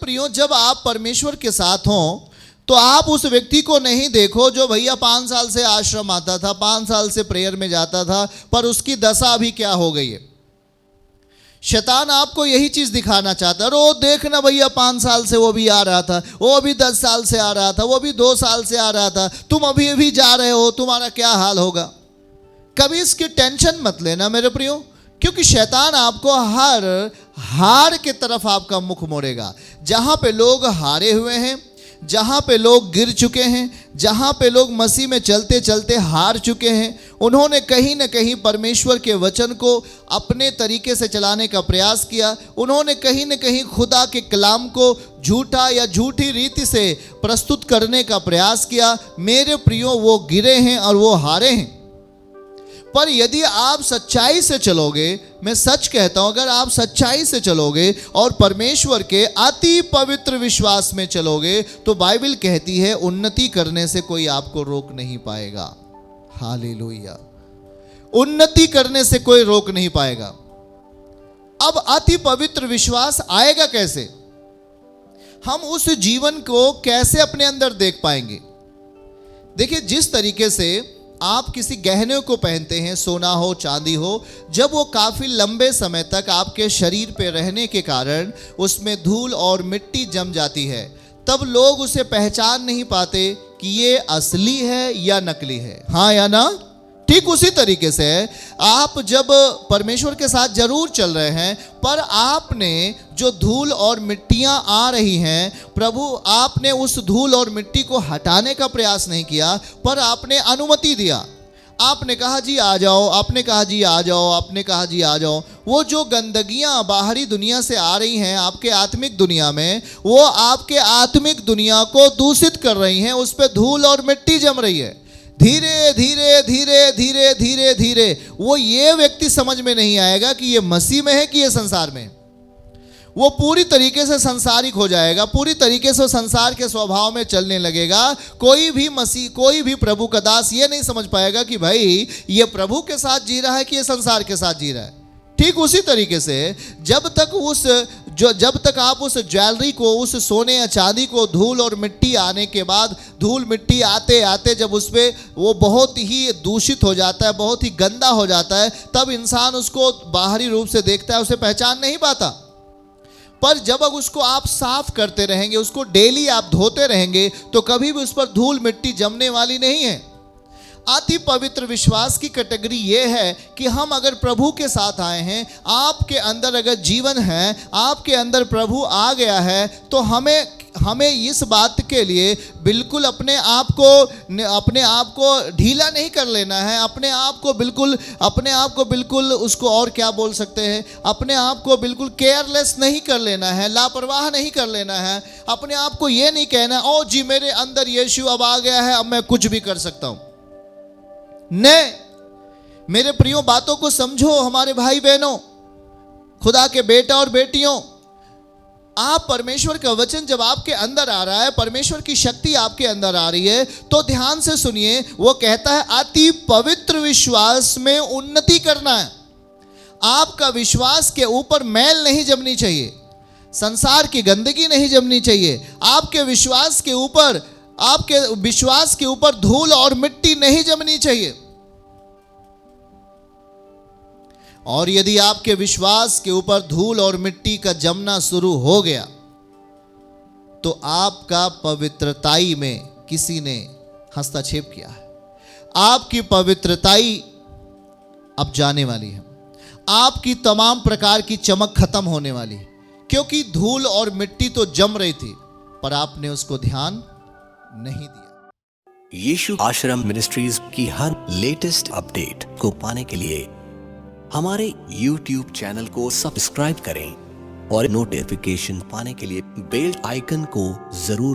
प्रियो, जब आप परमेश्वर के साथ हो तो आप उस व्यक्ति को नहीं देखो जो भैया 5 साल से आश्रम आता था, 5 साल से प्रेयर में जाता था, पर उसकी दशा अभी क्या हो गई है। शैतान आपको यही चीज दिखाना चाहता है। रो देखना भैया, 5 साल से वो भी आ रहा था, वो भी 10 साल से आ रहा था, वो भी 2 साल से आ रहा था, तुम अभी अभी जा रहे हो, तुम्हारा क्या हाल होगा। कभी इसकी टेंशन मत लेना मेरे प्रियो, क्योंकि शैतान आपको हर हार के तरफ आपका मुख मोड़ेगा। जहां पे लोग हारे हुए हैं, जहां पे लोग गिर चुके हैं, जहां पे लोग मसीह में चलते चलते हार चुके हैं, उन्होंने कहीं ना कहीं परमेश्वर के वचन को अपने तरीके से चलाने का प्रयास किया। उन्होंने कहीं ना कहीं खुदा के कलाम को झूठा या झूठी रीति से प्रस्तुत करने का प्रयास किया। मेरे प्रियो, वो गिरे हैं और वो हारे हैं। पर यदि आप सच्चाई से चलोगे, मैं सच कहता हूं, अगर आप सच्चाई से चलोगे और परमेश्वर के अति पवित्र विश्वास में चलोगे, तो बाइबल कहती है उन्नति करने से कोई आपको रोक नहीं पाएगा। हालेलुया। उन्नति करने से कोई रोक नहीं पाएगा। अब अति पवित्र विश्वास आएगा कैसे? हम उस जीवन को कैसे अपने अंदर देख पाएंगे? देखिए, जिस तरीके से आप किसी गहने को पहनते हैं, सोना हो चांदी हो, जब वो काफ़ी लंबे समय तक आपके शरीर पे रहने के कारण उसमें धूल और मिट्टी जम जाती है, तब लोग उसे पहचान नहीं पाते कि ये असली है या नकली है। हाँ या ना? ठीक उसी तरीके से आप जब परमेश्वर के साथ जरूर चल रहे हैं, पर आपने जो धूल और मिट्टियां आ रही हैं, प्रभु आपने उस धूल और मिट्टी को हटाने का प्रयास नहीं किया, पर आपने अनुमति दिया। आपने कहा जी आ जाओ, आपने कहा जी आ जाओ, आपने कहा जी आ जाओ। वो जो गंदगियां बाहरी दुनिया से आ रही हैं आपके आत्मिक दुनिया में, वो आपके आत्मिक दुनिया को दूषित कर रही हैं, उस पर धूल और मिट्टी जम रही है। धीरे धीरे धीरे धीरे धीरे धीरे वो ये व्यक्ति समझ में नहीं आएगा कि ये मसीह में है कि ये संसार में है। वो पूरी तरीके से संसारिक हो जाएगा, पूरी तरीके से संसार के स्वभाव में चलने लगेगा। कोई भी मसीह, कोई भी प्रभु का दास ये नहीं समझ पाएगा कि भाई ये प्रभु के साथ जी रहा है कि ये संसार के साथ जी रहा है। ठीक उसी तरीके से जब तक आप उस ज्वेलरी को, उस सोने या चांदी को धूल और मिट्टी आने के बाद, धूल मिट्टी आते आते जब उस पर वो बहुत ही दूषित हो जाता है, बहुत ही गंदा हो जाता है, तब इंसान उसको बाहरी रूप से देखता है, उसे पहचान नहीं पाता। पर जब उसको आप साफ करते रहेंगे, उसको डेली आप धोते रहेंगे, तो कभी भी उस पर धूल मिट्टी जमने वाली नहीं है। अति पवित्र विश्वास की कैटेगरी ये है कि हम अगर प्रभु के साथ आए हैं, आपके अंदर अगर जीवन है, आपके अंदर प्रभु आ गया है, तो हमें इस बात के लिए बिल्कुल अपने आप को ढीला नहीं कर लेना है, अपने आप को बिल्कुल उसको और क्या बोल सकते हैं, अपने आप को बिल्कुल केयरलेस नहीं कर लेना है, लापरवाह नहीं कर लेना है। अपने आप को ये नहीं कहना ओ जी मेरे अंदर यीशु अब आ गया है, अब मैं कुछ भी कर सकता हूं। नहीं मेरे प्रियो, बातों को समझो हमारे भाई बहनों, खुदा के बेटा और बेटियों। आप परमेश्वर का वचन जब आपके अंदर आ रहा है, परमेश्वर की शक्ति आपके अंदर आ रही है, तो ध्यान से सुनिए। वो कहता है अति पवित्र विश्वास में उन्नति करना है। आपका विश्वास के ऊपर मैल नहीं जमनी चाहिए, संसार की गंदगी नहीं जमनी चाहिए। आपके विश्वास के ऊपर धूल और मिट्टी नहीं जमनी चाहिए। और यदि आपके विश्वास के ऊपर धूल और मिट्टी का जमना शुरू हो गया, तो आपका पवित्रताई में किसी ने हस्तक्षेप किया है। आपकी पवित्रताई अब जाने वाली है, आपकी तमाम प्रकार की चमक खत्म होने वाली है, क्योंकि धूल और मिट्टी तो जम रही थी, पर आपने उसको ध्यान नहीं दिया। यीशु आश्रम मिनिस्ट्रीज की हर लेटेस्ट अपडेट को पाने के लिए हमारे YouTube चैनल को सब्सक्राइब करें और नोटिफिकेशन पाने के लिए बेल आइकन को जरूर